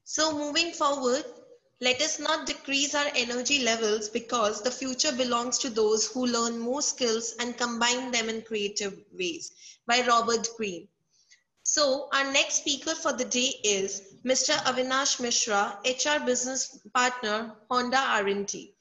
So moving forward, let us not decrease our energy levels because the future belongs to those who learn more skills and combine them in creative ways. By Robert Greene. So our next speaker for the day is Mr. Avinash Mishra, HR Business Partner, Honda R&D.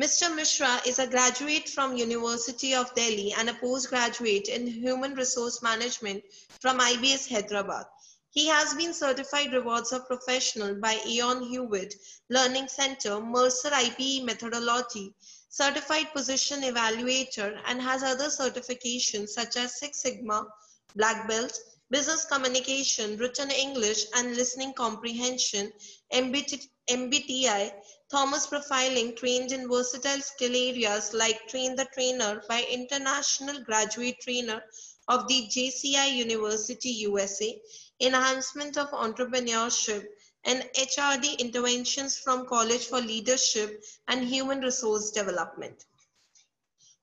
Mr. Mishra is a graduate from University of Delhi and a postgraduate in Human Resource Management from IBS Hyderabad. He has been certified rewards of professional by Aon Hewitt Learning Center, Mercer IPE methodology, certified position evaluator, and has other certifications such as Six Sigma, Black Belt, Business Communication, Written English and Listening Comprehension, MBTI, Thomas Profiling, trained in versatile skill areas like Train the Trainer by International Graduate Trainer of the JCI University, USA, Enhancement of Entrepreneurship, and HRD Interventions from College for Leadership and Human Resource Development.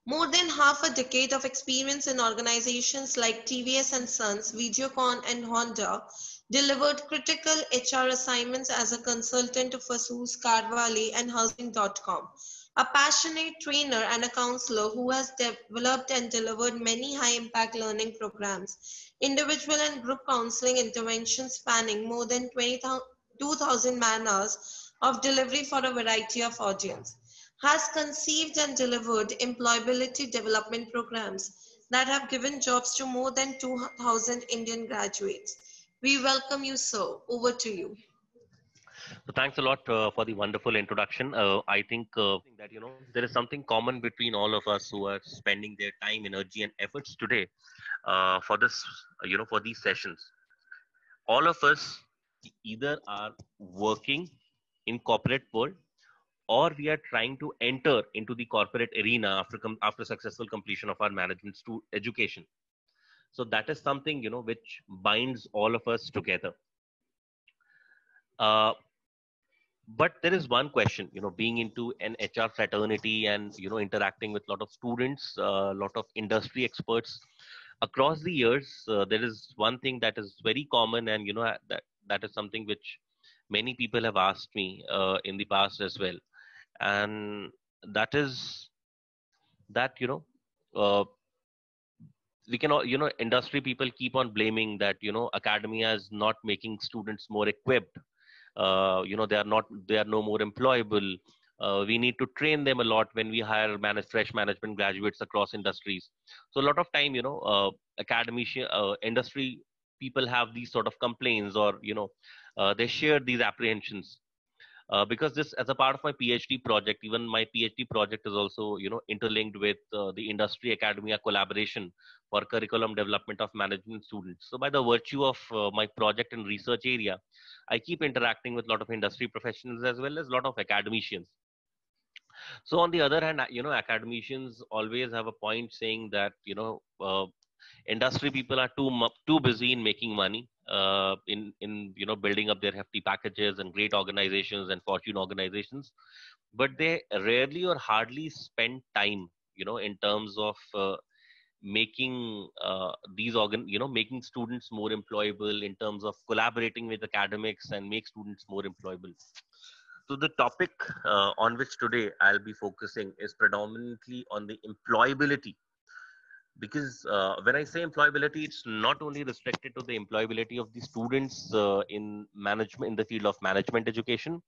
More than half a decade of experience in organizations like TVS and Sons, Videocon and Honda, delivered critical HR assignments as a consultant to Fasoos, Carvale and Housing.com. A passionate trainer and a counselor who has developed and delivered many high-impact learning programs, individual and group counseling interventions spanning more than 2,000 man-hours of delivery for a variety of audience, has conceived and delivered employability development programs that have given jobs to more than 2,000 Indian graduates. We welcome you, sir. Over to you. So thanks a lot for the wonderful introduction. I think that there is something common between all of us who are spending their time, energy, and efforts today for this, for these sessions. All of us either are working in corporate world or we are trying to enter into the corporate arena after successful completion of our management education. So that is something which binds all of us together. But there is one question, being into an HR fraternity and interacting with a lot of students, a lot of industry experts across the years. There is one thing that is very common, and that is something which many people have asked me in the past as well, and that is that uh, we can industry people keep on blaming that academia is not making students more equipped. They are no more employable. We need to train them a lot when we hire fresh management graduates across industries. So a lot of time industry people have these sort of complaints, or they share these apprehensions. Because this, as a part of my PhD project, even my PhD project is also interlinked with the industry academia collaboration for curriculum development of management students. So by the virtue of my project and research area, I keep interacting with a lot of industry professionals as well as a lot of academicians. So on the other hand, academicians always have a point saying that industry people are too busy in making money, in building up their hefty packages and great organizations and fortune organizations, but they rarely or hardly spend time in terms of making making students more employable, in terms of collaborating with academics and make students more employable. So the topic on which today I'll be focusing is predominantly on the employability, because when I say employability, it's not only restricted to the employability of the students in management, in the field of management education,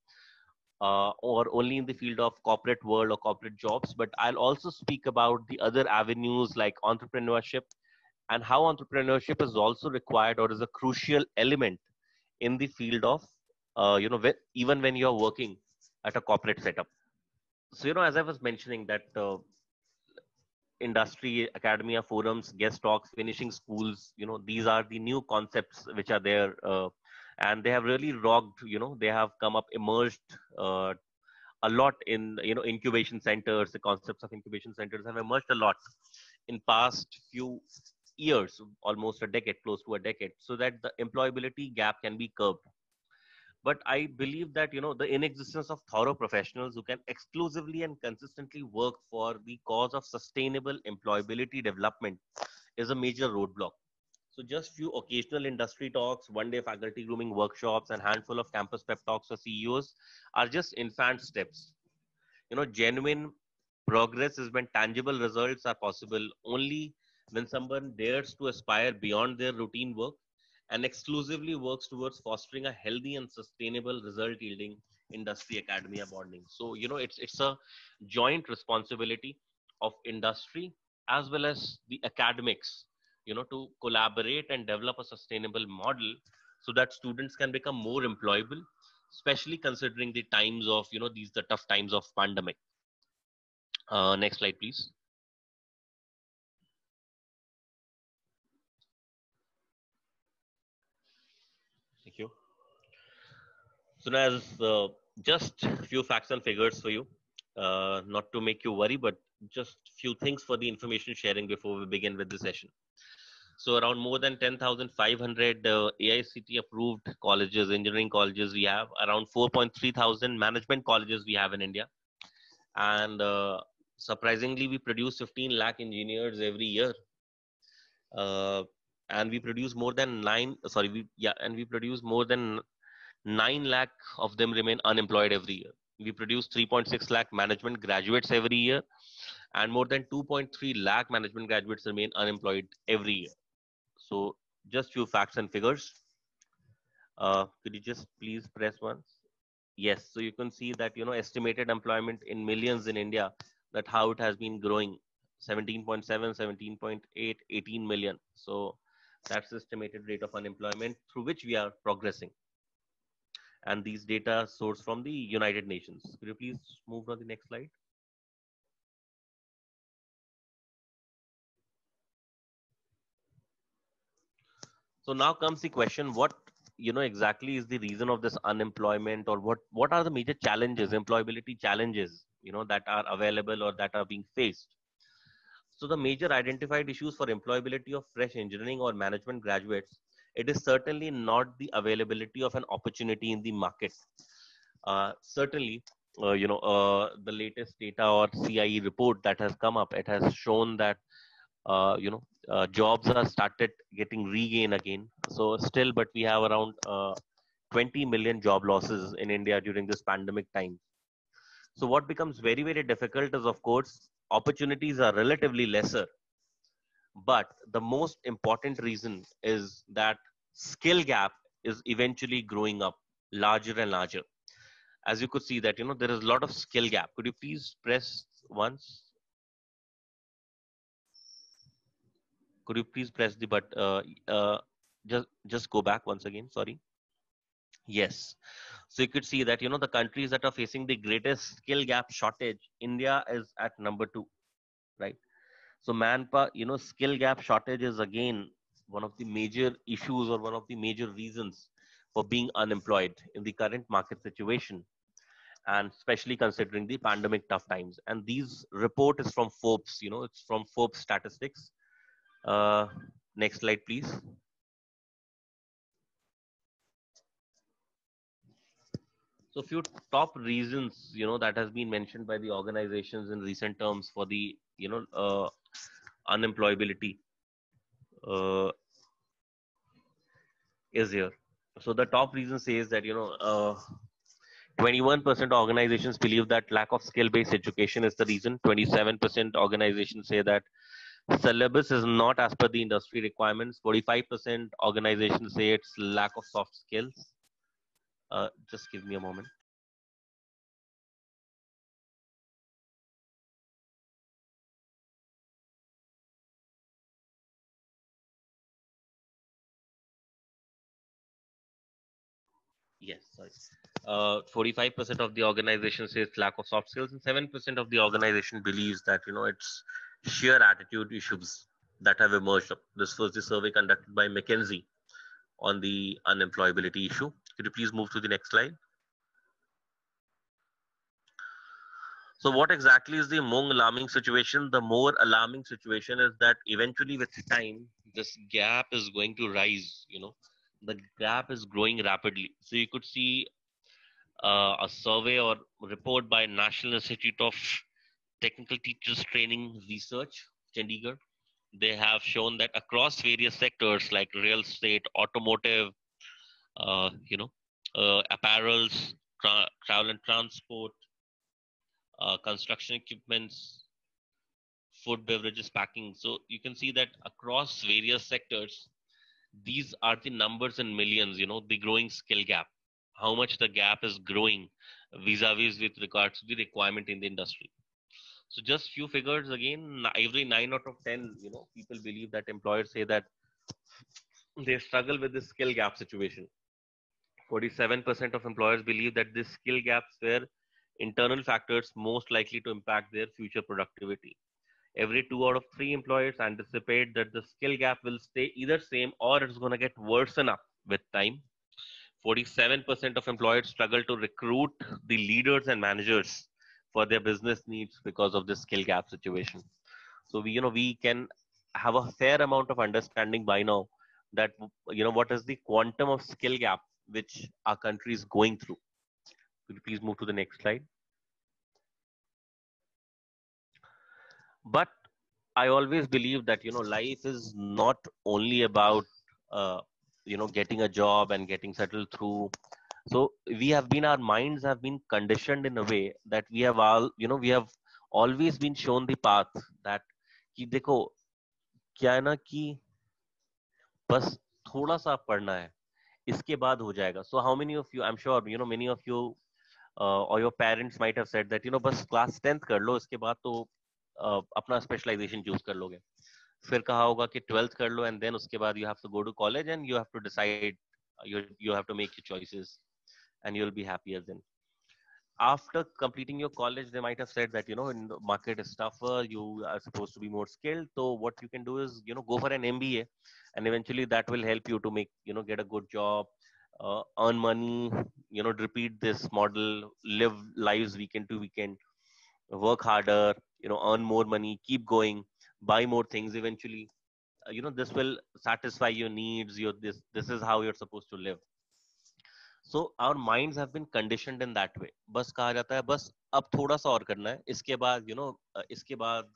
or only in the field of corporate world or corporate jobs, but I'll also speak about the other avenues like entrepreneurship, and how entrepreneurship is also required or is a crucial element in the field of even when you're working at a corporate setup. So as I was mentioning that industry, academia, forums, guest talks, finishing schools, these are the new concepts which are there, and they have really rocked, they have come up, emerged a lot in incubation centers. The concepts of incubation centers have emerged a lot in past few years, almost a decade, close to a decade, so that the employability gap can be curbed. But I believe that the inexistence of thorough professionals who can exclusively and consistently work for the cause of sustainable employability development is a major roadblock. So just few occasional industry talks, one-day faculty grooming workshops, and handful of campus pep talks for CEOs are just infant steps. Genuine progress is when tangible results are possible only when someone dares to aspire beyond their routine work and exclusively works towards fostering a healthy and sustainable result yielding industry academia bonding. So, it's a joint responsibility of industry as well as the academics, to collaborate and develop a sustainable model so that students can become more employable, especially considering the times of, these the tough times of pandemic. Next slide, please. Thank you. So now, as just a few facts and figures for you, not to make you worry, but just few things for the information sharing before we begin with the session. So around more than 10,500 AICT approved colleges, engineering colleges we have, around 4.3 thousand management colleges we have in India. And surprisingly, we produce 15 lakh engineers every year. And we produce more than we produce more than 9 lakh of them remain unemployed every year. We produce 3.6 lakh management graduates every year, and more than 2.3 lakh management graduates remain unemployed every year. So just few facts and figures. Could you just please press once? Yes, so you can see that, estimated employment in millions in India, that how it has been growing, 17.7, 17.8, 18 million. So that's the estimated rate of unemployment through which we are progressing. And these data sourced from the United Nations. Could you please move on the next slide? So now comes the question, what exactly is the reason of this unemployment, or what are the major challenges, employability challenges, that are available or that are being faced? So the major identified issues for employability of fresh engineering or management graduates, it is certainly not the availability of an opportunity in the market. Certainly, the latest data or CIE report that has come up, it has shown that jobs are started getting regained again. So still, but we have around 20 million job losses in India during this pandemic time. So what becomes very, very difficult is, of course, opportunities are relatively lesser. But the most important reason is that skill gap is eventually growing up larger and larger. As you could see that, there is a lot of skill gap. Could you please press once? Could you please press the just go back once again, sorry. Yes. So you could see that, the countries that are facing the greatest skill gap shortage, India is at number 2, right? So manpower, skill gap shortage is again one of the major issues or one of the major reasons for being unemployed in the current market situation, and especially considering the pandemic tough times. And these report is from Forbes, it's from Forbes statistics. Next slide, please. So few top reasons, that has been mentioned by the organizations in recent terms for the, unemployability is here. So the top reason says that, 21% organizations believe that lack of skill-based education is the reason. 27% organizations say that syllabus is not as per the industry requirements. 45% organizations say it's lack of soft skills. Just give me a moment. Yes, sorry. 45% of the organization says lack of soft skills, and 7% of the organization believes that, it's sheer attitude issues that have emerged. This was the survey conducted by McKinsey on the unemployability issue. Could you please move to the next slide? So what exactly is the more alarming situation? The more alarming situation is that eventually with time, this gap is going to rise, the gap is growing rapidly. So you could see a survey or report by National Institute of Technical Teachers Training Research, Chandigarh, they have shown that across various sectors like real estate, automotive, you know, apparels, travel and transport, construction equipments, food, beverages, packing. So you can see that across various sectors, these are the numbers in millions, you know, the growing skill gap, how much the gap is growing vis-a-vis with regards to the requirement in the industry. So just few figures again, every 9 out of 10, you know, people believe that employers say that they struggle with this skill gap situation. 47% of employers believe that these skill gaps were internal factors most likely to impact their future productivity. Every 2 out of 3 employers anticipate that the skill gap will stay either same or it's going to get worsen up with time. 47% of employers struggle to recruit the leaders and managers for their business needs because of this skill gap situation. So we can have a fair amount of understanding by now that what is the quantum of skill gap which our country is going through. Could you please move to the next slide? But I always believe that life is not only about getting a job and getting settled through. So our minds have been conditioned in a way that we have always been shown the path that कि देखो क्या है ना कि बस थोड़ा सा पढ़ना है इसके बाद हो जाएगा. So how many of you, I'm sure many of you or your parents might have said that बस क्लास 10th कर लो इसके बाद तो अपना स्पेशलाइजेशन चूज कर लोगे. फिर कहा होगा कि 12th कर लो एंड देन उसके बाद you have to go to college and you have to decide, you have to make your choices and you'll be happier then. After completing your college, they might have said that in the market is tougher, you are supposed to be more skilled, so what you can do is go for an MBA, and eventually that will help you to make get a good job, earn money, repeat this model, live lives weekend to weekend, work harder, earn more money, keep going, buy more things. Eventually this will satisfy your needs. This is how you're supposed to live. So our minds have been conditioned in that way. बस कहा जाता है बस अब थोड़ा सा और करना है इसके बाद इसके बाद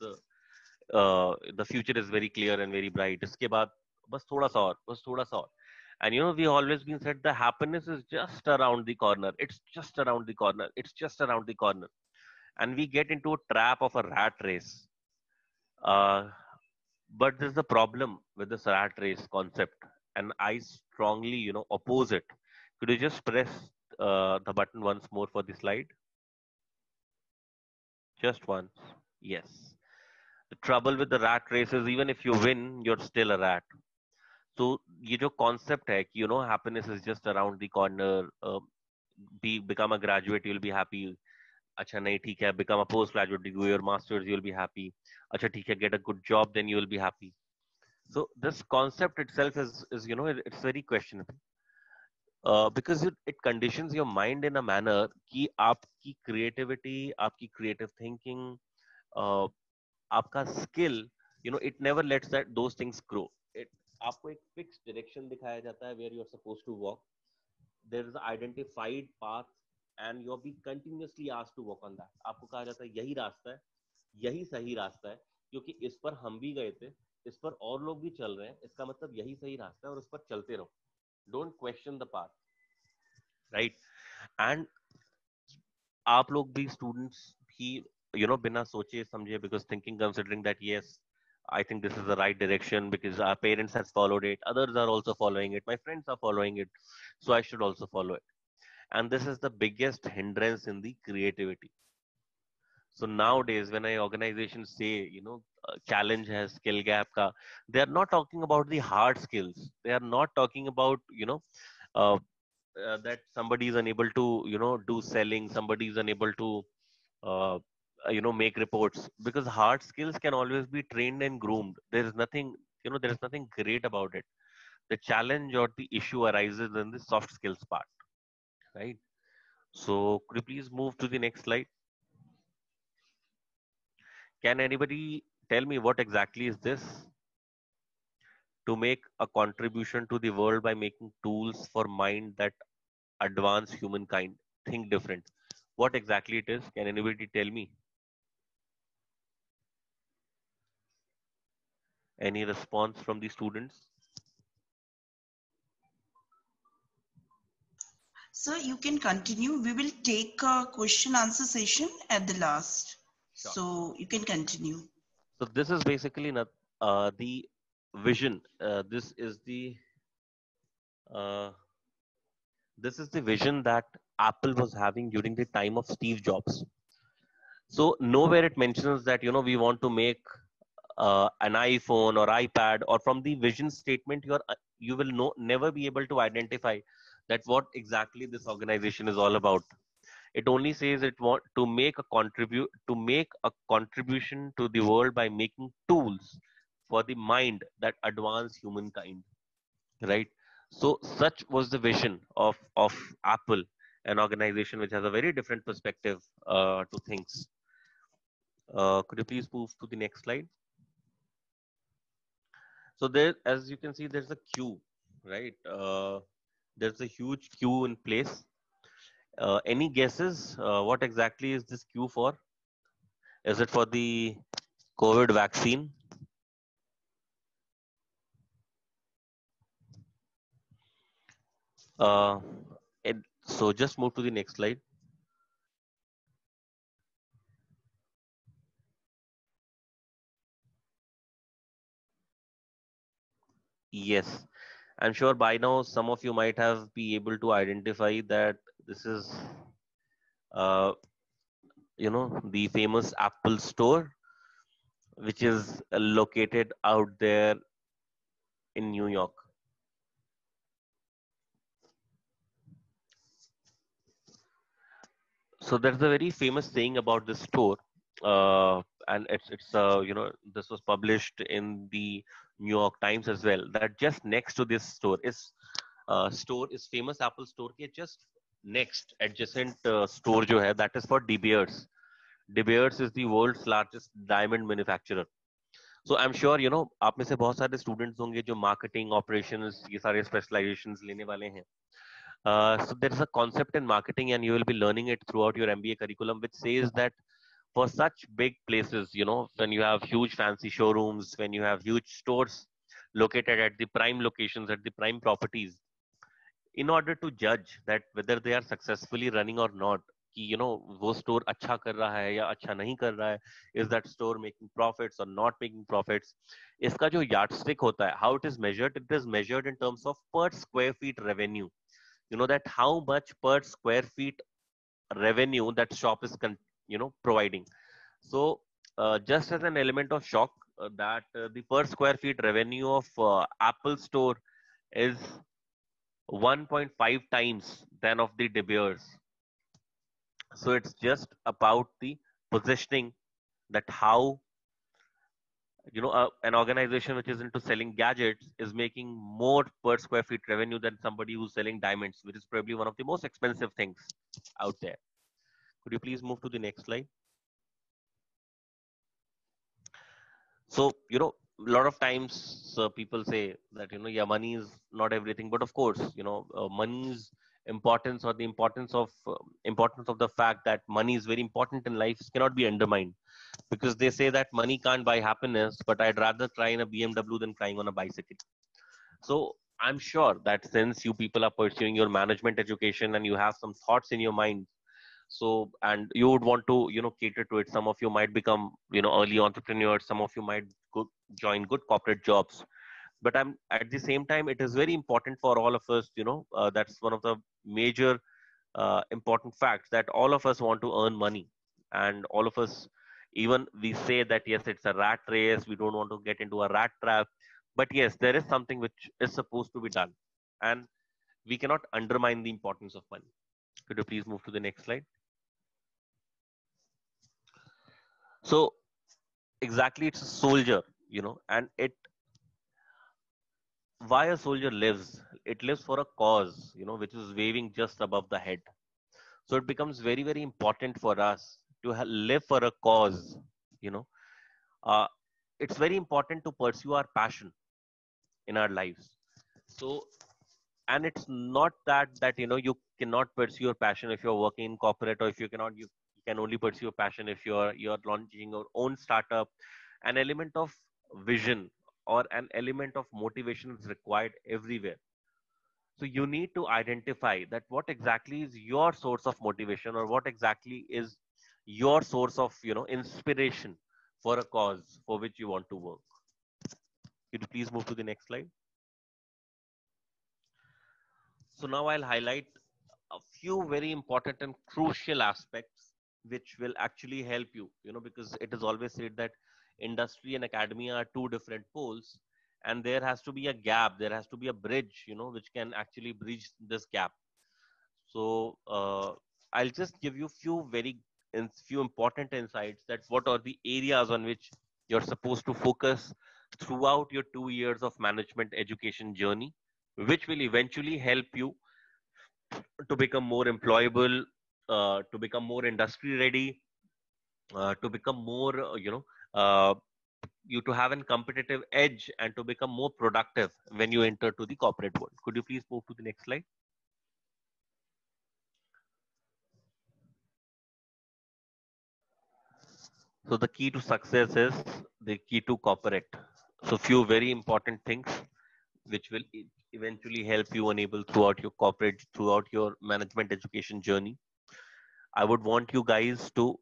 the future is very clear and very bright. इसके बाद बस थोड़ा सा और, बस थोड़ा सा और. And we always been said the happiness is just around the corner. It's just around the corner. It's just around the corner. And we get into a trap of a rat race. But there's a problem with this rat race concept, and I strongly oppose it. Could you just press the button once more for the slide? Just once. Yes. The trouble with the rat race is even if you win, you're still a rat. So ये जो concept है कि happiness is just around the corner. Become a graduate, you'll be happy. अच्छा नहीं ठीक है, become a postgraduate, do your masters, you'll be happy. अच्छा ठीक है, get a good job, then you'll be happy. So this concept itself is it's very questionable. Because it conditions your mind in a manner कि आपकी creativity, आपकी creative thinking, आपका skill, it never lets those things grow. आपको एक fixed direction दिखाया जाता है where you are supposed to walk. There is an identified path and you are being continuously asked to walk on that. आपको कहा जाता है यही रास्ता है, यही सही रास्ता है, क्योंकि इस पर हम भी गए थे, इस पर और लोग भी चल रहे हैं, इसका मतलब यही सही रास्ता है और उस पर चलते रहो. Don't question the path. Right? And आप लोग भी students भी बिना सोचे समझे, because thinking, considering that yes, I think this is the right direction because our parents has followed it, others are also following it, my friends are following it, so I should also follow it. And this is the biggest hindrance in the creativity. So nowadays when I organizations say challenge has skill gap ka, they are not talking about the hard skills, they are not talking about uh, that somebody is unable to do selling, somebody is unable to uh, make reports, because hard skills can always be trained and groomed. There is nothing there is nothing great about it. The challenge or the issue arises in the soft skills part, right? So could you please move to the next slide? Can anybody tell me what exactly is this? To make a contribution to the world by making tools for mind that advance humankind, think different. What exactly it is? Can anybody tell me? Any response from the students? So you can continue. We will take a question answer session at the last. Sure. So you can continue. So this is basically not the vision. Uh, this is the vision that Apple was having during the time of Steve Jobs. So nowhere it mentions that we want to make an iPhone or iPad, or from the vision statement you will never be able to identify that what exactly this organization is all about. It only says it want to make a contribution to the world by making tools for the mind that advance humankind, right? So such was the vision of Apple, an organization which has a very different perspective to things. Could you please move to the next slide? So there, as you can see, there's a queue, right? There's a huge queue in place. Any guesses? What exactly is this queue for? Is it for the COVID vaccine? Uh, so just move to the next slide. Yes, I'm sure by now some of you might have be able to identify that this is, uh, the famous Apple Store, which is located out there in New York. So there's a very famous saying about this store, and this was published in the New York Times as well. That just next to this store is famous Apple store के just next adjacent store जो है, that is for De Beers. De Beers is the world's largest diamond manufacturer. So I'm sure आप में से बहुत सारे students होंगे जो marketing operations ये सारे specializations लेने वाले हैं. So there is a concept in marketing, and you will be learning it throughout your MBA curriculum, which says that for such big places, when you have huge fancy showrooms, when you have huge stores located at the prime locations, at the prime properties, in order to judge that whether they are successfully running or not, कि वो store अच्छा कर रहा है या अच्छा नहीं कर रहा है, is that store making profits or not making profits, इसका जो yardstick होता है, how it is measured in terms of per square feet revenue. That how much per square feet revenue that shop is providing. So just as an element of shock, that the per square feet revenue of Apple Store is 1.5 times than of the De Beers. So it's just about the positioning, that how an organization which is into selling gadgets is making more per square feet revenue than somebody who's selling diamonds, which is probably one of the most expensive things out there. Could you please move to the next slide? So a lot of times people say that yeah, money is not everything, but of course money's importance, or the importance of the fact that money is very important in life, cannot be undermined, because they say that money can't buy happiness, but I'd rather cry in a BMW than crying on a bicycle. So I'm sure that since you people are pursuing your management education and you have some thoughts in your mind, so and you would want to cater to it, some of you might become early entrepreneurs, some of you might join good corporate jobs, but I'm at the same time, it is very important for all of us, that's one of the major important facts, that all of us want to earn money, and all of us, even we say that yes, it's a rat race, we don't want to get into a rat trap, but yes, there is something which is supposed to be done, and we cannot undermine the importance of money. Could you please move to the next slide? So exactly, it's a soldier, and why a soldier lives, it lives for a cause, which is waving just above the head. So it becomes very, very important for us to live for a cause, you know. Uh, it's very important to pursue our passion in our lives. So, and it's not that you cannot pursue your passion if you're working in corporate, or if you can only pursue your passion if you're launching your own startup. An element of vision, or an element of motivation is required everywhere. So you need to identify that what exactly is your source of motivation, or what exactly is your source of, inspiration for a cause for which you want to work. Could you please move to the next slide? So now I'll highlight a few very important and crucial aspects which will actually help you, because it is always said that industry and academia are two different poles, and there has to be a gap, there has to be a bridge, which can actually bridge this gap. So I'll just give you few important insights that what are the areas on which you're supposed to focus throughout your 2 years of management education journey, which will eventually help you to become more employable, to become more industry ready, to become more, you to have a competitive edge, and to become more productive when you enter to the corporate world. Could you please move to the next slide? So the key to success is the key to corporate. So few very important things which will eventually help you enable throughout your management education journey. I would want you guys to,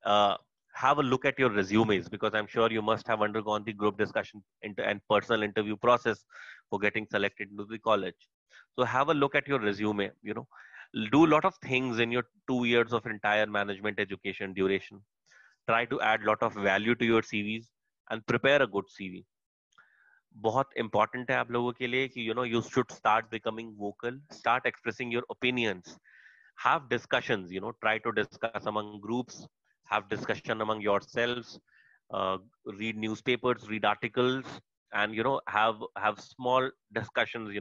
uh, have a look at your resumes, because I'm sure you must have undergone the group discussion and personal interview process for getting selected into the college. So have a look at your resume, do a lot of things in your 2 years of entire management education duration. Try to add a lot of value to your CVs and prepare a good CV. बहुत important है आप लोगों के लिए कि you should start becoming vocal, start expressing your opinions, have discussions, try to discuss among groups, have discussion among yourselves, uh, read newspapers, read articles, and have small discussions,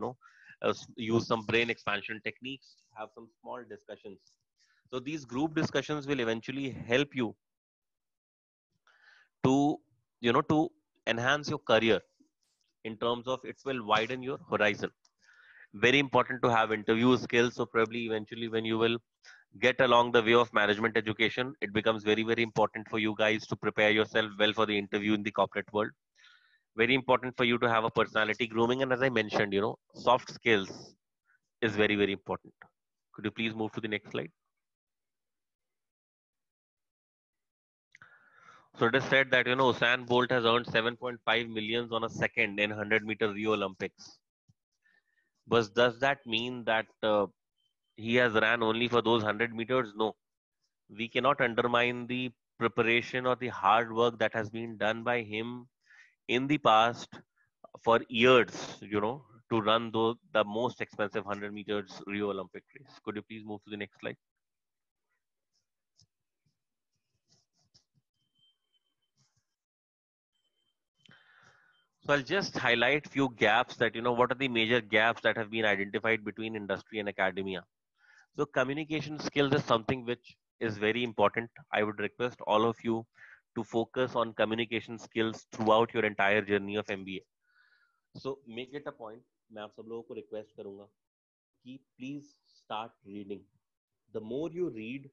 use some brain expansion techniques, have some small discussions. So these group discussions will eventually help you to to enhance your career, in terms of it will widen your horizon. Very important to have interview skills. So probably eventually when you will get along the way of management education, it becomes very, very important for you guys to prepare yourself well for the interview in the corporate world. Very important for you to have a personality grooming. And as I mentioned, soft skills is very, very important. Could you please move to the next slide? So it is said that, Usain Bolt has earned 7.5 millions on a second in 100-meter Rio Olympics. But does that mean that he has ran only for those 100 meters? No. We cannot undermine the preparation or the hard work that has been done by him in the past for years, to run the most expensive 100 meters Rio Olympic race. Could you please move to the next slide? So I'll just highlight few gaps that, what are the major gaps that have been identified between industry and academia. So communication skills is something which is very important. I would request all of you to focus on communication skills throughout your entire journey of MBA. So make it a point. मैं आप सब लोगों को request करूँगा कि please start reading. The more you read,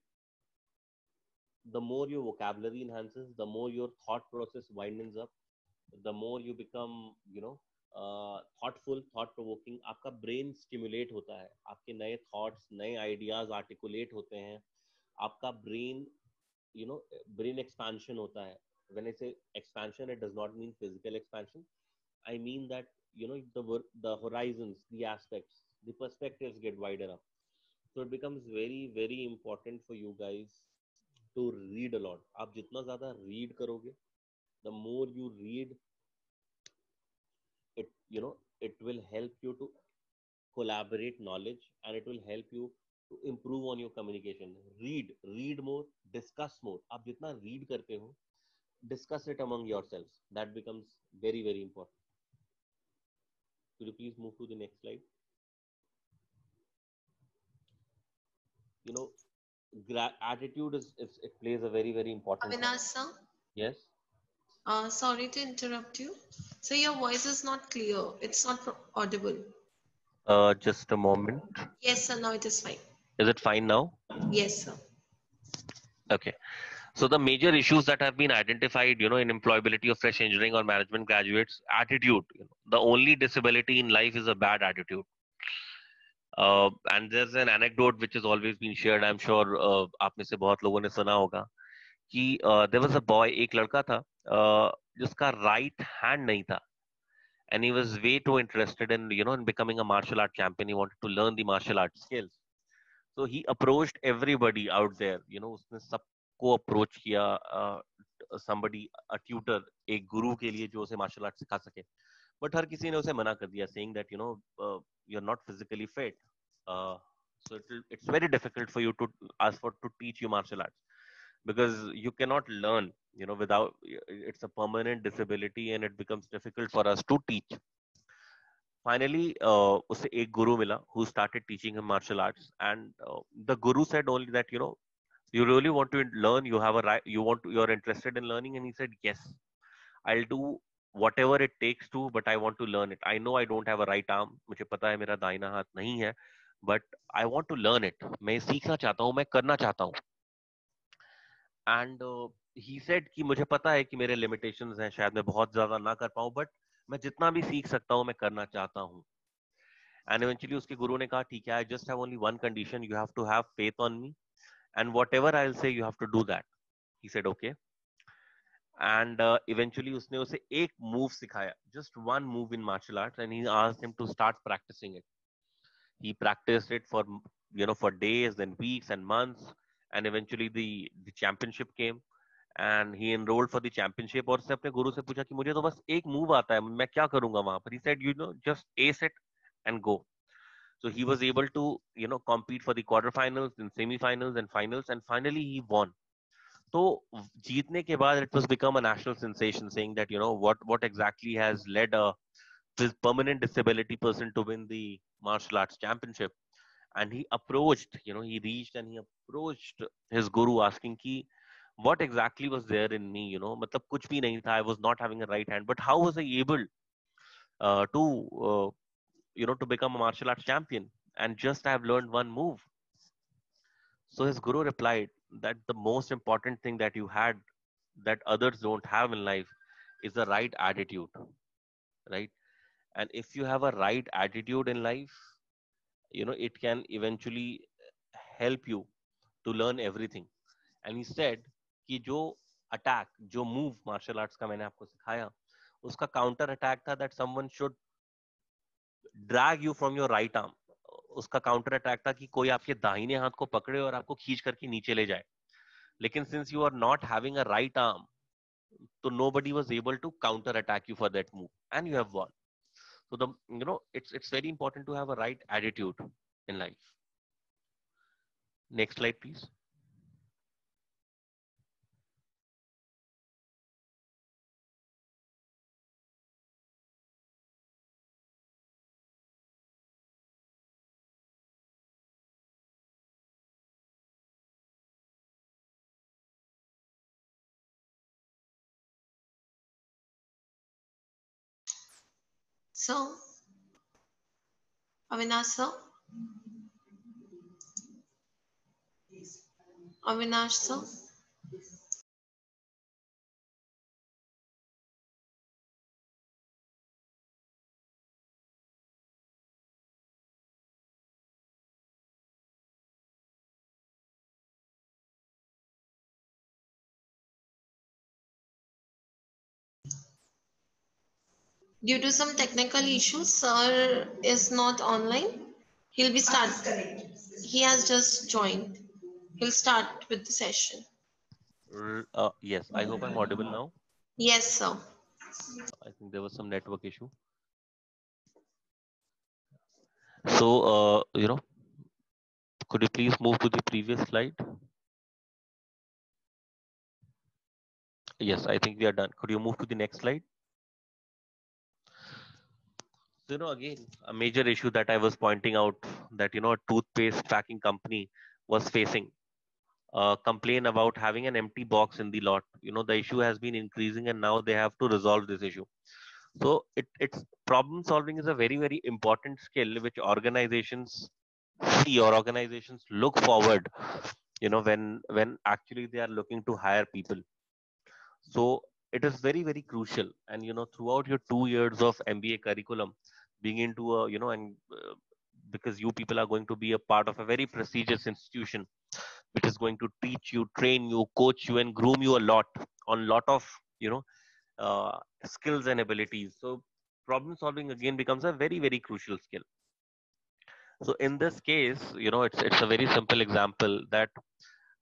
the more your vocabulary enhances, the more your thought process widens up, the more you become, thoughtful, thought provoking. आपका brain stimulate होता है, आपके नए thoughts, नए ideas articulate होते हैं, आपका brain, brain expansion होता है. When I say expansion, it does not mean physical expansion. I mean that, the horizons, the aspects, the perspectives get wider up. So it becomes very, very important for you guys to read a lot. आप जितना ज़्यादा read करोगे, the more you read, it will help you to collaborate knowledge, and it will help you to improve on your communication. Read more, discuss more. आप जितना read करते हो, discuss it among yourselves. That becomes very, very important. Could you please move to the next slide? Attitude it plays a very, very important role. Avinash sir? Yes? Sorry to interrupt you. So your voice is not clear. It's not audible. Just a moment. Yes, sir. Now it is fine. Is it fine now? Yes, sir. Okay. So the major issues that have been identified, in employability of fresh engineering or management graduates, attitude. The only disability in life is a bad attitude. And there's an anecdote which has always been shared. I'm sure आप में से बहुत लोगों ने सुना होगा कि there was a boy, एक लड़का था जिसका right hand नहीं था, and he was way too interested in in becoming a martial art champion. He wanted to learn the martial art skills. So he approached everybody out there. उसने सबको approach किया, somebody, a tutor, एक गुरु के लिए जो उसे martial art सिखा सके. But हर किसी ने उसे मना कर दिया, saying that you're not physically fit. So it's very difficult for you to ask for to teach you martial arts, because you cannot learn without, it's a permanent disability and it becomes difficult for us to teach. Finally usse ek guru mila who started teaching him martial arts, and the guru said only that you really want to learn, you have a right, you're interested in learning, and he said yes, I'll do whatever it takes to, but I want to learn it. I know I don't have a right arm, मुझे पता है मेरा दाहिना हाथ नहीं है, but I want to learn it. मैं सीखना चाहता हूँ, मैं करना चाहता हूँ. And he said कि मुझे पता है कि मेरे limitations हैं, शायद मैं बहुत ज़्यादा ना कर पाऊँ, but मैं जितना भी सीख सकता हूँ मैं करना चाहता हूँ. And eventually उसके गुरु ने कहा ठीक है, I just have only one condition, you have to have faith on me, and whatever I'll say you have to do that. He said okay. And eventually उसने उसे एक move सिखाया, just one move in martial arts, and he asked him to start practicing it. He practiced it for for days, then weeks and months, and eventually the championship came, and he enrolled for the championship. और उसने अपने गुरु से पूछा कि मुझे तो बस एक move आता है, मैं क्या करूंगा वहां पर? He said just ace it and go. So he was able to compete for the quarterfinals, then semi-finals and finals, and finally he won. तो जीतने के बाद it was become a national sensation, saying that what exactly has led a this permanent disability person to win the martial arts championship. And he approached, he reached and he approached his guru asking ki what exactly was there in me, matlab kuch bhi nahi tha, I was not having a right hand, but how was I able to to become a martial arts champion, and just I have learned one move. So his guru replied that the most important thing that you had that others don't have in life is the right attitude, right? And if you have a right attitude in life, it can eventually help you to learn everything. And he said कि जो attack, जो move martial arts का मैंने आपको सिखाया, उसका counter attack था that someone should drag you from your right arm. उसका counter attack था कि कोई आपके दाहिने हाथ को पकड़े और आपको खींच करके नीचे ले जाए. लेकिन since you are not having a right arm, so nobody was able to counter attack you for that move, and you have won. So it's very important to have a right attitude in life. Next slide, please. So, Avinash sir? Avinash sir? Due to some technical issues, sir is not online. He'll be start. He has just joined. He'll start with the session. Yes, I hope I'm audible now. Yes, sir. I think there was some network issue. So, could you please move to the previous slide? Yes, I think we are done. Could you move to the next slide? So, again, a major issue that I was pointing out that, a toothpaste packing company was facing complain about having an empty box in the lot. The issue has been increasing and now they have to resolve this issue. So it's problem solving is a very, very important skill which organizations see or organizations look forward when actually they are looking to hire people. So it is very, very crucial. And, throughout your 2 years of MBA curriculum, being into and because you people are going to be a part of a very prestigious institution, which is going to teach you, train you, coach you, and groom you a lot on lot of, you know, skills and abilities. So problem solving again becomes a very, very crucial skill. So in this case, it's a very simple example that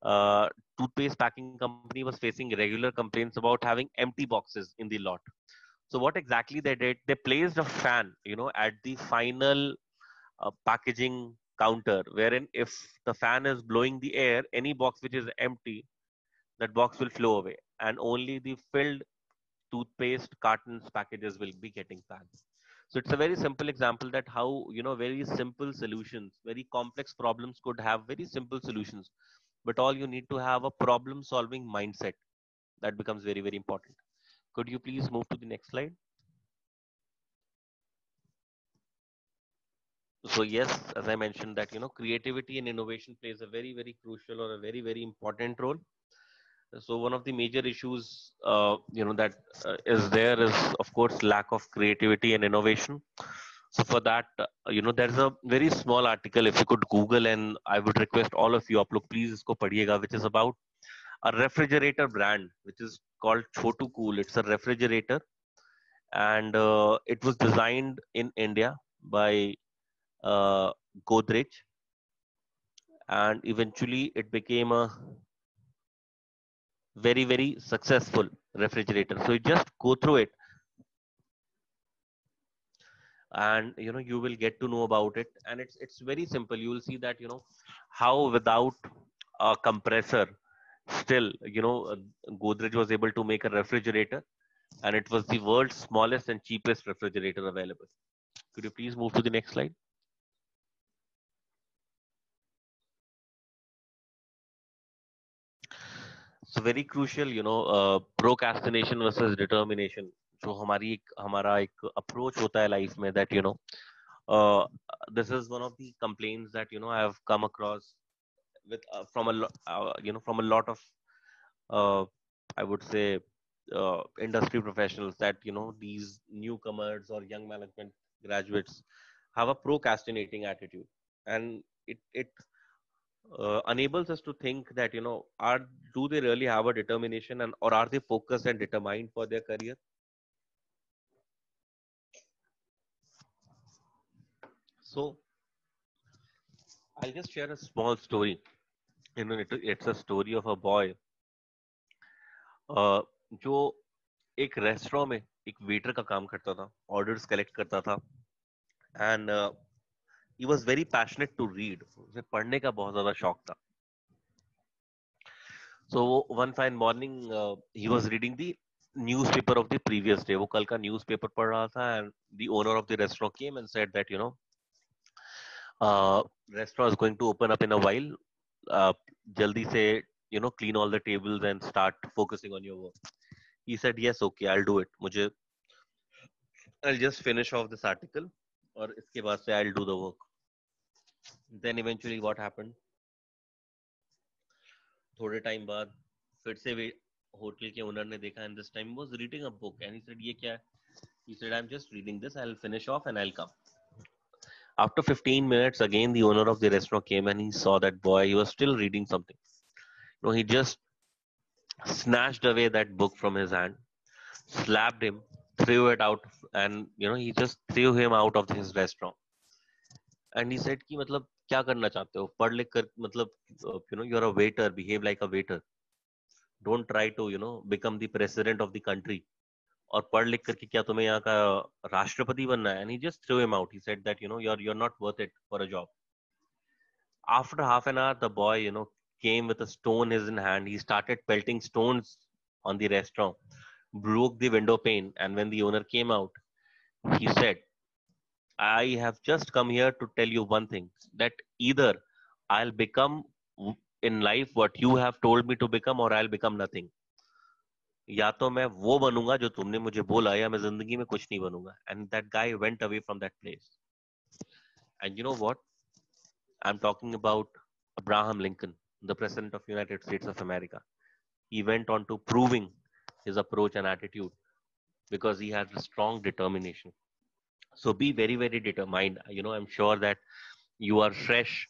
uh, toothpaste packing company was facing regular complaints about having empty boxes in the lot. So what exactly they did, they placed a fan, at the final packaging counter, wherein if the fan is blowing the air, any box which is empty, that box will flow away, and only the filled toothpaste cartons packages will be getting packed. So it's a very simple example that how, very simple solutions, very complex problems could have very simple solutions, but all you need to have a problem solving mindset. That becomes very, very important. Could you please move to the next slide? So yes, as I mentioned that, creativity and innovation plays a very, very crucial or a very, very important role. So one of the major issues, that is there is, of course, lack of creativity and innovation. So for that, there's a very small article. If you could Google, and I would request all of you, आप लोग please इसको पढ़िएगा, which is about a refrigerator brand, which is called Chotu Cool. It's a refrigerator, and it was designed in India by uh, Godrej, and eventually it became a very, very successful refrigerator. So you just go through it, and you will get to know about it. And it's very simple. You will see that how without a compressor, still Godrej was able to make a refrigerator, and it was the world's smallest and cheapest refrigerator available. Could you please move to the next slide? So very crucial, procrastination versus determination. जो हमारा एक approach होता है life में, that uh, this is one of the complaints that I have come across with from a lot of uh, I would say industry professionals, that these newcomers or young management graduates have a procrastinating attitude, and it enables us to think that are do they really have a determination, and or are they focused and determined for their career. So I'll just share a small story. It's a story of a boy जो एक restaurant में एक waiter का काम करता था, orders collect करता था, and he was very passionate to read. उसे पढ़ने का बहुत ज्यादा शौक था. So one fine morning, he was reading the newspaper of the previous day. वो कल का न्यूज़पेपर पढ़ रहा था, and the owner of the restaurant came and said that restaurant is going to open up in a while. जल्दी से clean all the tables and start focusing on your work. He said yes, okay, I'll do it. I'll just finish off this article, और इसके बाद से I'll do the work. Then eventually what happened? थोड़े time बाद फिर से hotel के owner ने देखा, and this time was reading a book, and he said ये क्या है? He said, I'm just reading this, I'll finish off and I'll come. After 15 minutes, again the owner of the restaurant came, and he saw that boy, he was still reading something. He just snatched away that book from his hand, slapped him, threw it out, and he just threw him out of his restaurant. And he said कि मतलब क्या करना चाहते हो? पढ़ लिख कर मतलब you're a waiter, behave like a waiter. Don't try to become the president of the country. और पढ़ लिख करके क्या तुम्हें यहाँ का राष्ट्रपति बनना है? And he just threw him out. He said that you're not worth it for a job. After half an hour, the boy came with a stone in hand. He started pelting stones on the restaurant, broke the window pane, and when the owner came out, he said, I have just come here to tell you one thing, that either I'll become in life what you have told me to become, or I'll become nothing. या तो मैं वो बनूंगा जो तुमने मुझे बोला, या मैं जिंदगी में कुछ नहीं बनूंगा. And that guy went away from that place. And you know what? I'm talking about Abraham Lincoln. the President of United States of America. He went on to proving his approach and attitude because he has a strong determination. So be very, very determined. I'm sure that you are fresh,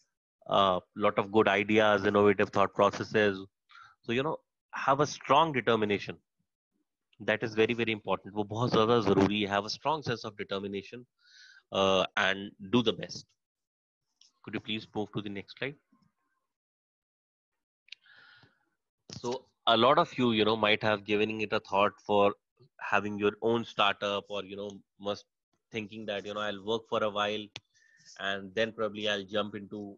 lot of good ideas, innovative thought processes. So, have a strong determination. That is very, very important. वो बहुत ज़्यादा ज़रूरी है. Have a strong sense of determination and do the best. Could you please move to the next slide? So a lot of you, might have given it a thought for having your own startup, or, must thinking that, I'll work for a while and then probably I'll jump into,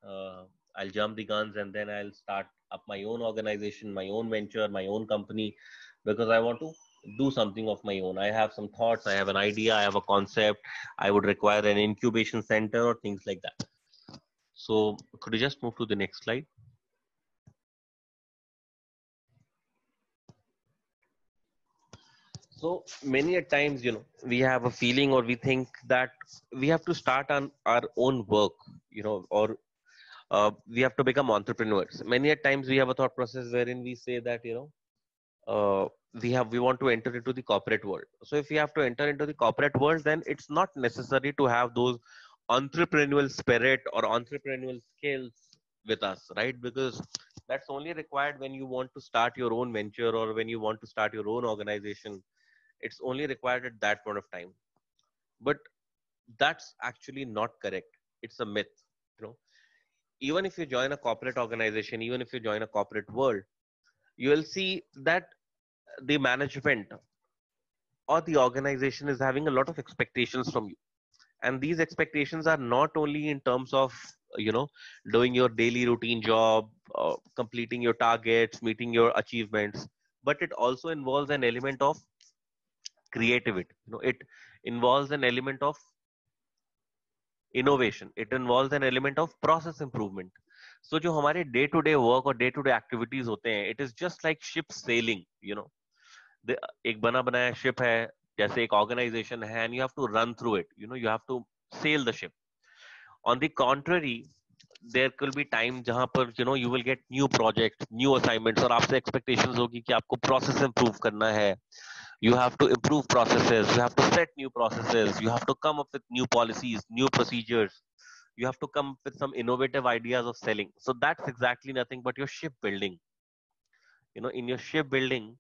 I'll jump the guns and then I'll start up my own organization, my own venture, my own company, because I want to do something of my own. I have some thoughts, I have an idea, I have a concept, I would require an incubation center or things like that. So could you just move to the next slide? So many a times, we have a feeling or we think that we have to start on our own work, or we have to become entrepreneurs. Many a times we have a thought process wherein we say that, we want to enter into the corporate world. So if we have to enter into the corporate world, then it's not necessary to have those entrepreneurial spirit or entrepreneurial skills with us, right? Because that's only required when you want to start your own venture or when you want to start your own organization. It's only required at that point of time. But that's actually not correct. It's a myth. Even if you join a corporate organization, even if you join a corporate world, you will see that the management or the organization is having a lot of expectations from you. And these expectations are not only in terms of, doing your daily routine job, completing your targets, meeting your achievements, but it also involves an element of creativity. It involves an element of innovation. It involves an element of process improvement. So जो हमारे day to day work और day to day activities होते हैं, it is just like ship sailing. एक बना बनाया ship है, जैसे एक organization है, and you have to run through it. You have to sail the ship. On the contrary, there could be time जहाँ पर you will get new projects, new assignments, और आपसे expectations होगी कि आपको process improve करना है. You have to improve processes, you have to set new processes, you have to come up with new policies, new procedures, you have to come up with some innovative ideas of selling. So that's exactly nothing but your shipbuilding. In your shipbuilding,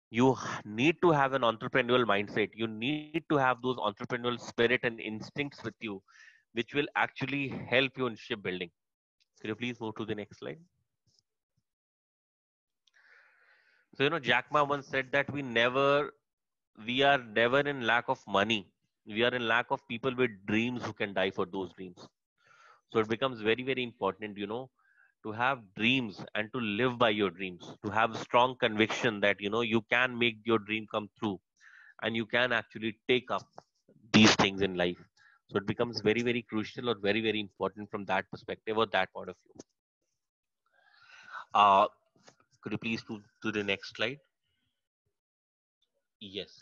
you need to have an entrepreneurial mindset. You need to have those entrepreneurial spirit and instincts with you, which will actually help you in shipbuilding. Could you please move to the next slide? So, Jack Ma once said that we are never in lack of money. We are in lack of people with dreams who can die for those dreams. So it becomes very, very important, to have dreams and to live by your dreams, to have strong conviction that, you can make your dream come true and you can actually take up these things in life. So it becomes very, very crucial or very, very important from that perspective or that point of view. Could you please to the next slide? Yes.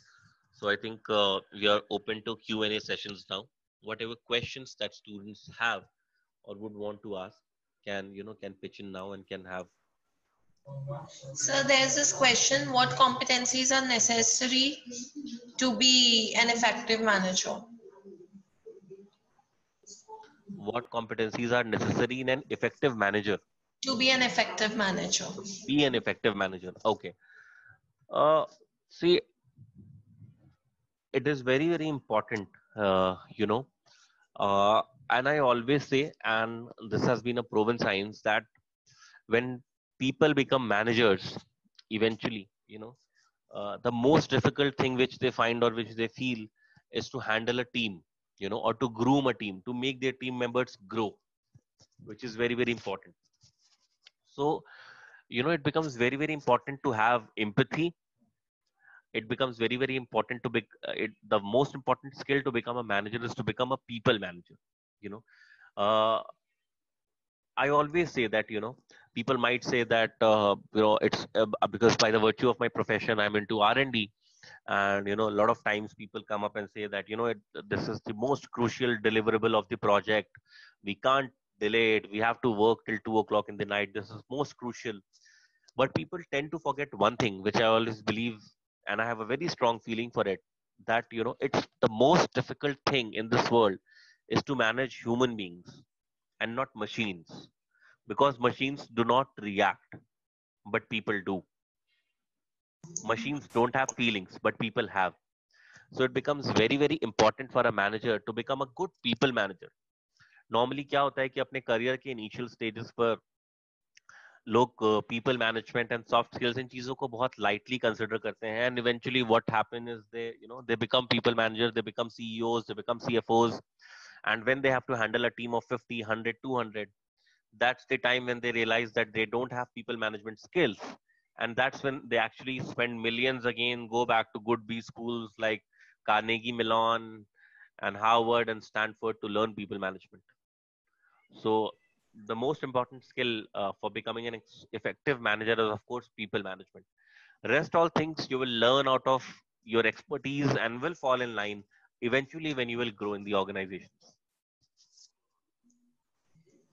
So I think we are open to Q&A sessions now. Whatever questions that students have or would want to ask can pitch in now and can have. So there's this question: what competencies are necessary to be an effective manager? What competencies are necessary in an effective manager? To be an effective manager. Be an effective manager. Okay. See, it is very, very important, and I always say, and this has been a proven science, that when people become managers, eventually, the most difficult thing which they find or which they feel is to handle a team, or to groom a team, to make their team members grow, which is very, very important. So, it becomes very, very important to have empathy. It becomes very, very important to be the most important skill to become a manager is to become a people manager. I always say that, people might say that, it's because by the virtue of my profession, I'm into R&D. And, a lot of times people come up and say that, this is the most crucial deliverable of the project. We can't delayed. We have to work till 2 o'clock in the night. This is most crucial. But people tend to forget one thing, which I always believe, and I have a very strong feeling for it, that it's the most difficult thing in this world is to manage human beings and not machines, because machines do not react, but people do. Machines don't have feelings, but people have. So it becomes very very important for a manager to become a good people manager. Normally क्या होता है कि अपने career के initial stages पर लोग people management and soft skills इन चीजों को बहुत लाइटली कंसिडर करते हैं, and eventually what happen is they become people manager, they become CEOs, they become CFOs, and when they have to handle a team of 50, 100, 200, that's the time when they realize that they don't have people management skills, and that's when they actually spend millions again, go back to good B schools like Carnegie Mellon and Harvard and Stanford to learn people management. So the most important skill for becoming an effective manager is, of course, people management. Rest all things you will learn out of your expertise and will fall in line eventually when you will grow in the organizations.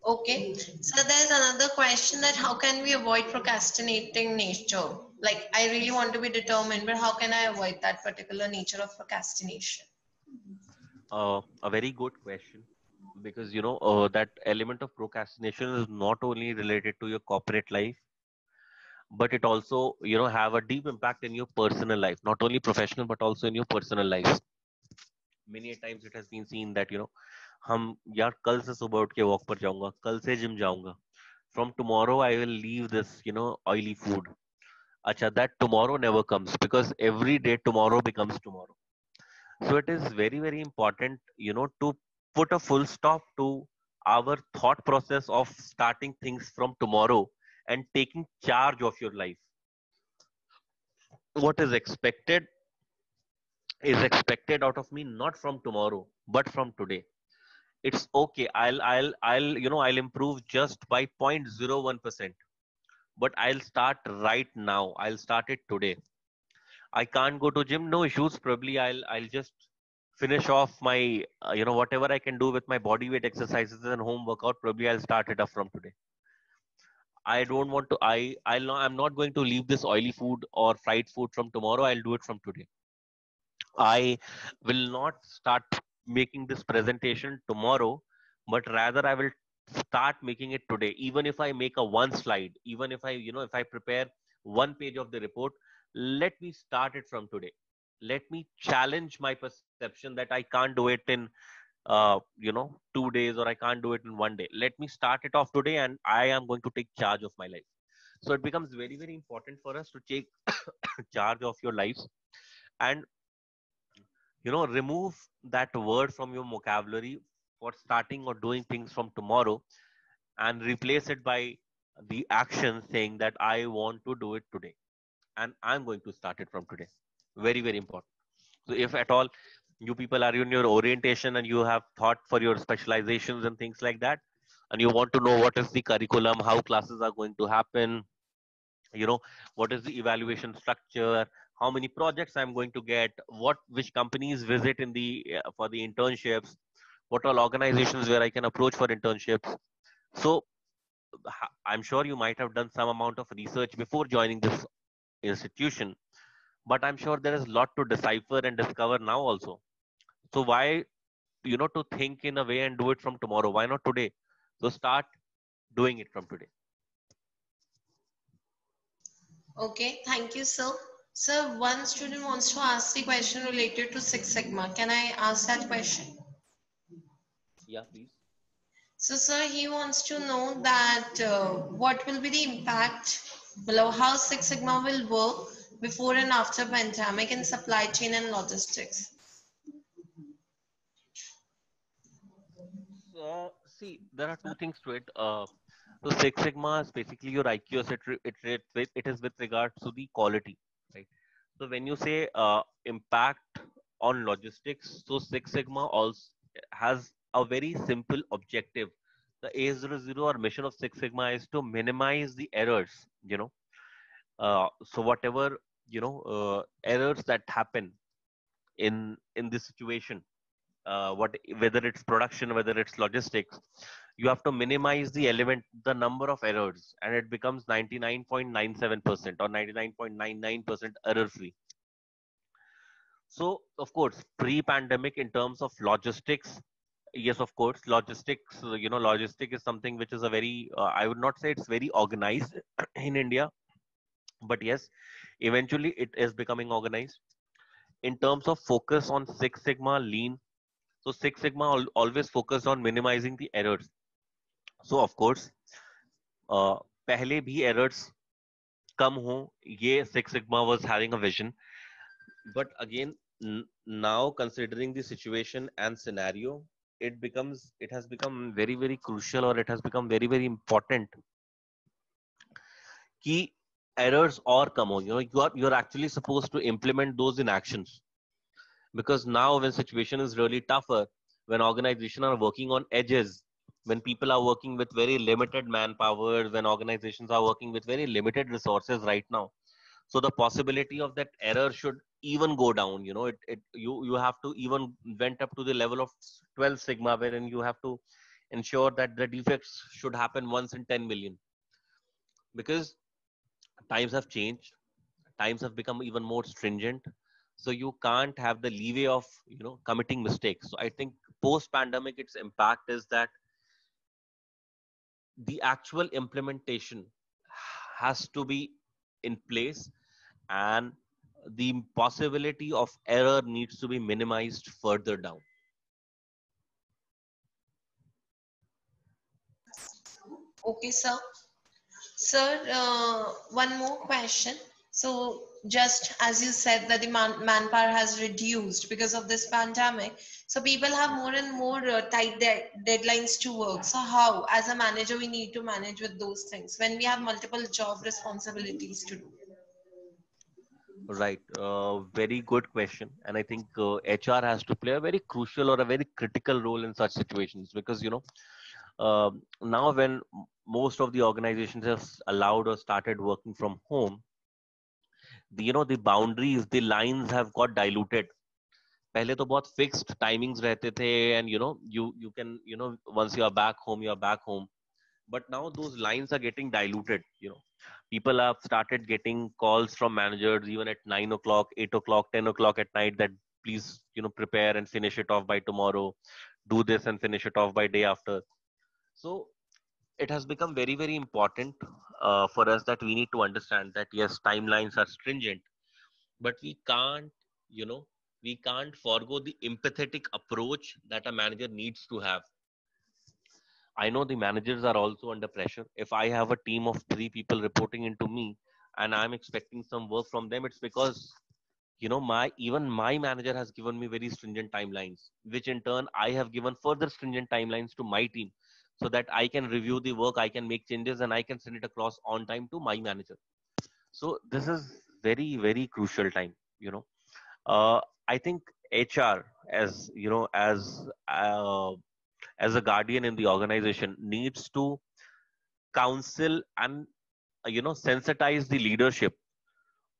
Okay, so there's another question, that how can we avoid procrastinating nature? Like, I really want to be determined, but how can I avoid that particular nature of procrastination? A very good question, because that element of procrastination is not only related to your corporate life, but it also have a deep impact in your personal life, not only professional but also in your personal life. Many a times it has been seen that हम यार कल से सुबह उठ के walk पर जाऊंगा, कल से जिम जाऊंगा, from tomorrow I will leave this oily food. Acha, that tomorrow never comes, because every day tomorrow becomes tomorrow. So it is very very important to put a full stop to our thought process of starting things from tomorrow and taking charge of your life. What is expected out of me, not from tomorrow but from today. It's okay, I'll improve just by 0.01%, but I'll start right now. I'll start it today. I can't go to gym, no issues, probably I'll just finish off my whatever I can do with my body weight exercises and home workout. Probably I'll start it up from today. I don't want to I'm not going to leave this oily food or fried food from tomorrow. I'll do it from today. I will not start making this presentation tomorrow, but rather I will start making it today. Even if I make a one slide, even if if I prepare one page of the report, let me start it from today. Let me challenge my perception that I can't do it in 2 days, or I can't do it in one day. Let me start it off today, and I am going to take charge of my life. So it becomes very very important for us to take charge of your lives, and remove that word from your vocabulary for starting or doing things from tomorrow, and replace it by the action saying that I want to do it today and I'm going to start it from today. Very very important. So if at all you people are in your orientation and you have thought for your specializations and things like that, and you want to know what is the curriculum, how classes are going to happen, what is the evaluation structure, how many projects I'm going to get, which companies visit in the for the internships, what all organizations where I can approach for internships. So I'm sure you might have done some amount of research before joining this institution, but I'm sure there is a lot to decipher and discover now also. So why to think in a way and do it from tomorrow? Why not today? So start doing it from today. Okay, thank you, sir. Sir, one student wants to ask the question related to Six Sigma. Can I ask that question? Yeah, please. So, sir, he wants to know that what will be the impact, below how Six Sigma will work before and after pandemic in supply chain and logistics. See, there are two things to it. So Six Sigma is basically your IQ set. It is with regards to the quality, right? So when you say impact on logistics, so Six Sigma also has a very simple objective. The A00 or mission of Six Sigma is to minimize the errors. So whatever errors that happen in this situation, whether it's production, whether it's logistics, you have to minimize the number of errors, and it becomes 99.97% or 99.99% error free. So, of course, pre-pandemic in terms of logistics, yes, of course, logistics, logistic is something which is a very, I would not say it's very organized in India, but yes, eventually it is becoming organized. In terms of focus on Six Sigma, Lean, so Six Sigma always focused on minimizing the errors. So, of course, पहले भी errors कम हो, ये Six Sigma was having a vision. But again, now considering the situation and scenario, it has become very, very crucial, or it has become very, very important कि errors or come on, you're actually supposed to implement those in actions, because now when situation is really tougher, when organizations are working on edges, when people are working with very limited manpower, when organizations are working with very limited resources right now, so the possibility of that error should even go down. You have to even went up to the level of 12 sigma, wherein you have to ensure that the defects should happen once in 10 million, because times have changed, times have become even more stringent, so you can't have the leeway of committing mistakes. So I think post pandemic, its impact is that the actual implementation has to be in place, and the possibility of error needs to be minimized further down. Okay, sir. Sir, one more question. So just as you said that the manpower has reduced because of this pandemic, so people have more and more tight deadlines to work. So how, as a manager, we need to manage with those things when we have multiple job responsibilities to do? Right. Very good question. And I think HR has to play a very crucial or a very critical role in such situations, because, now when most of the organizations have allowed or started working from home, the boundaries, the lines have got diluted. पहले तो बहुत fixed timings रहते थे, and you can, once you are back home, you are back home. But now those lines are getting diluted. People have started getting calls from managers even at 9 o'clock, 8 o'clock, 10 o'clock at night, that please, prepare and finish it off by tomorrow, do this and finish it off by day after. So it has become very, very important for us that we need to understand that yes, timelines are stringent, but you know we can't forego the empathetic approach that a manager needs to have. I know the managers are also under pressure. If I have a team of 3 people reporting into me and I'm expecting some work from them, it's because my manager has given me very stringent timelines, which in turn I have given further stringent timelines to my team, so that I can review the work, I can make changes, and I can send it across on time to my manager. So this is very, very crucial time. I think HR, as a guardian in the organization, needs to counsel and sensitize the leadership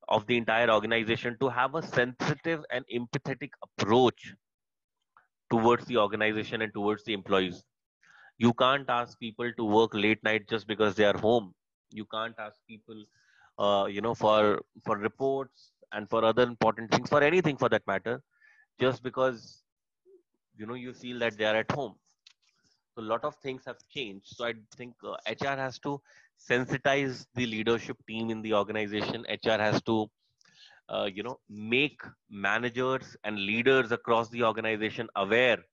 of the entire organization to have a sensitive and empathetic approach towards the organization and towards the employees. You can't ask people to work late night just because they are home. You can't ask people for reports and for other important things, for anything for that matter, just because you feel that they are at home. So a lot of things have changed. So I think HR has to sensitize the leadership team in the organization. HR has to make managers and leaders across the organization aware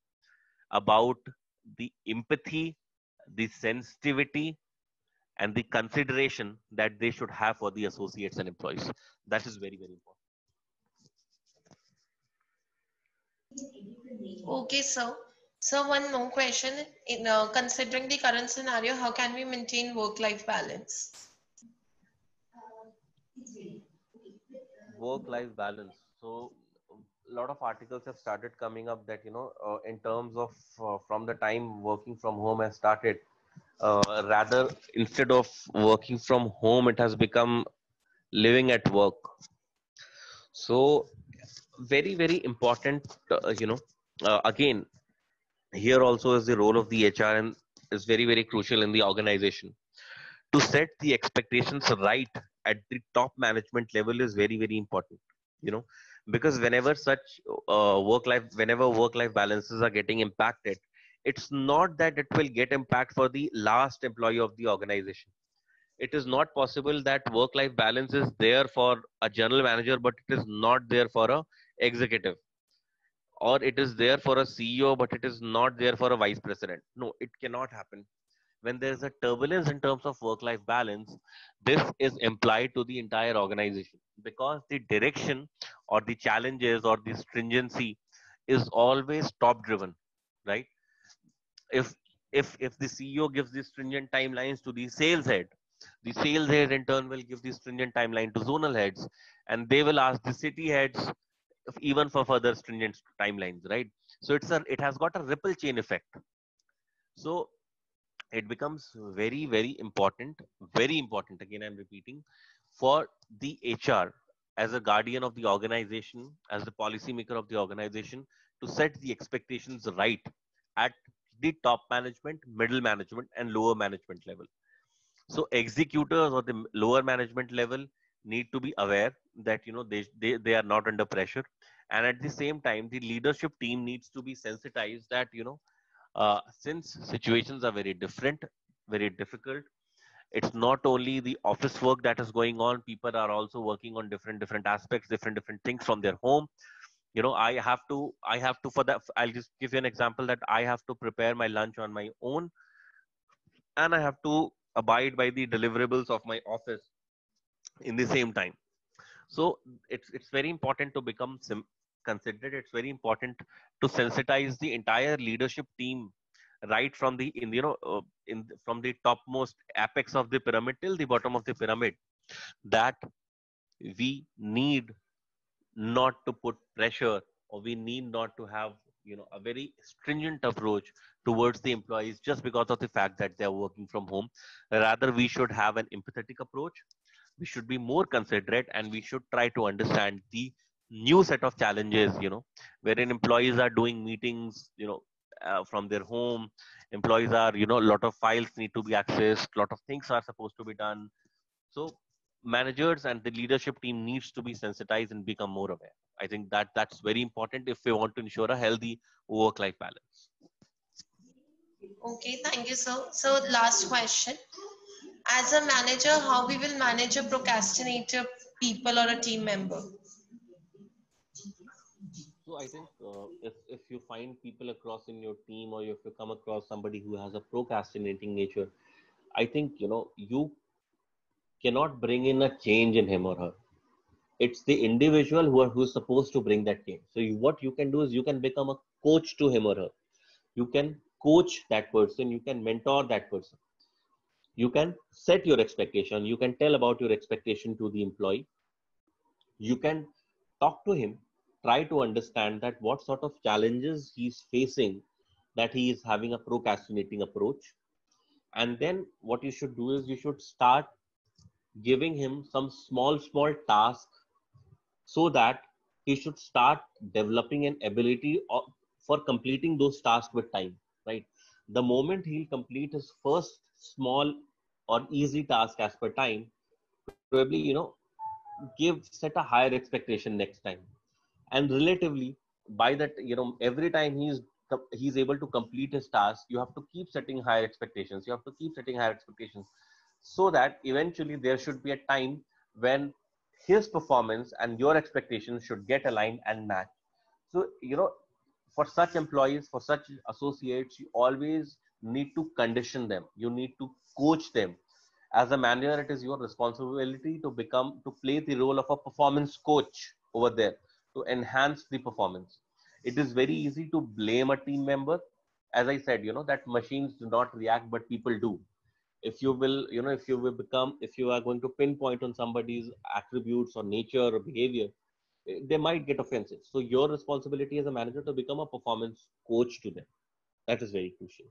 about the empathy, the sensitivity, and the consideration that they should have for the associates and employees. That is very, very important. Okay, sir. So one more question. In considering the current scenario, how can we maintain work-life balance? Work-life balance. So a lot of articles have started coming up that in terms of from the time working from home has started, rather instead of working from home, it has become living at work. So very, very important. Again, here also is the role of the HR and is very, very crucial in the organization. To set the expectations right at the top management level is very, very important, you know, because whenever such whenever work life balances are getting impacted, it's not that it will get impact for the last employee of the organization. It is not possible that work life balance is there for a general manager but it is not there for a executive, or it is there for a CEO but it is not there for a vice president. No, it cannot happen. When there is a turbulence in terms of work life balance, this is implied to the entire organization, because the direction or the challenges or the stringency is always top driven, right? If if if the CEO gives the stringent timelines to the sales head in turn will give the stringent timeline to zonal heads, and they will ask the city heads even for further stringent timelines, right? So it has got a ripple chain effect. So it becomes very, very important, again I'm repeating, for the HR as a guardian of the organization, as the policymaker of the organization, to set the expectations right at the top management, middle management, and lower management level. So executors or the lower management level need to be aware that, you know, they are not under pressure, and at the same time the leadership team needs to be sensitized that, you know, since situations are very different, very difficult, it's not only the office work that is going on, people are also working on different aspects, different things from their home. You know, I have to for that, I'll just give you an example, that I have to prepare my lunch on my own, and I have to abide by the deliverables of my office in the same time. So it's very important to become considerate. It's very important to sensitize the entire leadership team, right from the in you know from the topmost apex of the pyramid till the bottom of the pyramid, that we need not to put pressure, or we need not to have, you know, a very stringent approach towards the employees just because of the fact that they're working from home. Rather, we should have an empathetic approach. We should be more considerate, and we should try to understand the new set of challenges, you know, wherein employees are doing meetings, you know, from their home. Employees are, you know, a lot of files need to be accessed, a lot of things are supposed to be done. So managers and the leadership team needs to be sensitized and become more aware. I think that that's very important if we want to ensure a healthy work life balance. Okay, thank you, sir. So last question. As a manager, how we will manage a procrastinator people or a team member? So I think if you find people across in your team, or if you come across somebody who has a procrastinating nature, I think, you know, you cannot bring in a change in him or her. It's the individual who's supposed to bring that change. So what you can do is you can become a coach to him or her. You can coach that person. You can mentor that person. You can set your expectation. You can tell about your expectation to the employee. You can talk to him, try to understand that what sort of challenges he's facing, that he is having a procrastinating approach. And then what you should do is you should start giving him some small tasks, so that he should start developing an ability for completing those tasks with time, right? The moment he'll complete his first small or easy task as per time, probably, you know, set a higher expectation next time. And relatively, by that, you know, every time he's able to complete his task, you have to keep setting higher expectations. You have to keep setting higher expectations, so that eventually there should be a time when his performance and your expectations should get aligned and match. So, you know, for such employees, for such associates, you always need to condition them. You need to coach them. As a manager, it is your responsibility to play the role of a performance coach over there, to enhance the performance. It is very easy to blame a team member. As I said, you know, that machines do not react, but people do. If you will, you know, if you are going to pinpoint on somebody's attributes or nature or behavior, they might get offensive. So your responsibility as a manager to become a performance coach to them. That is very crucial.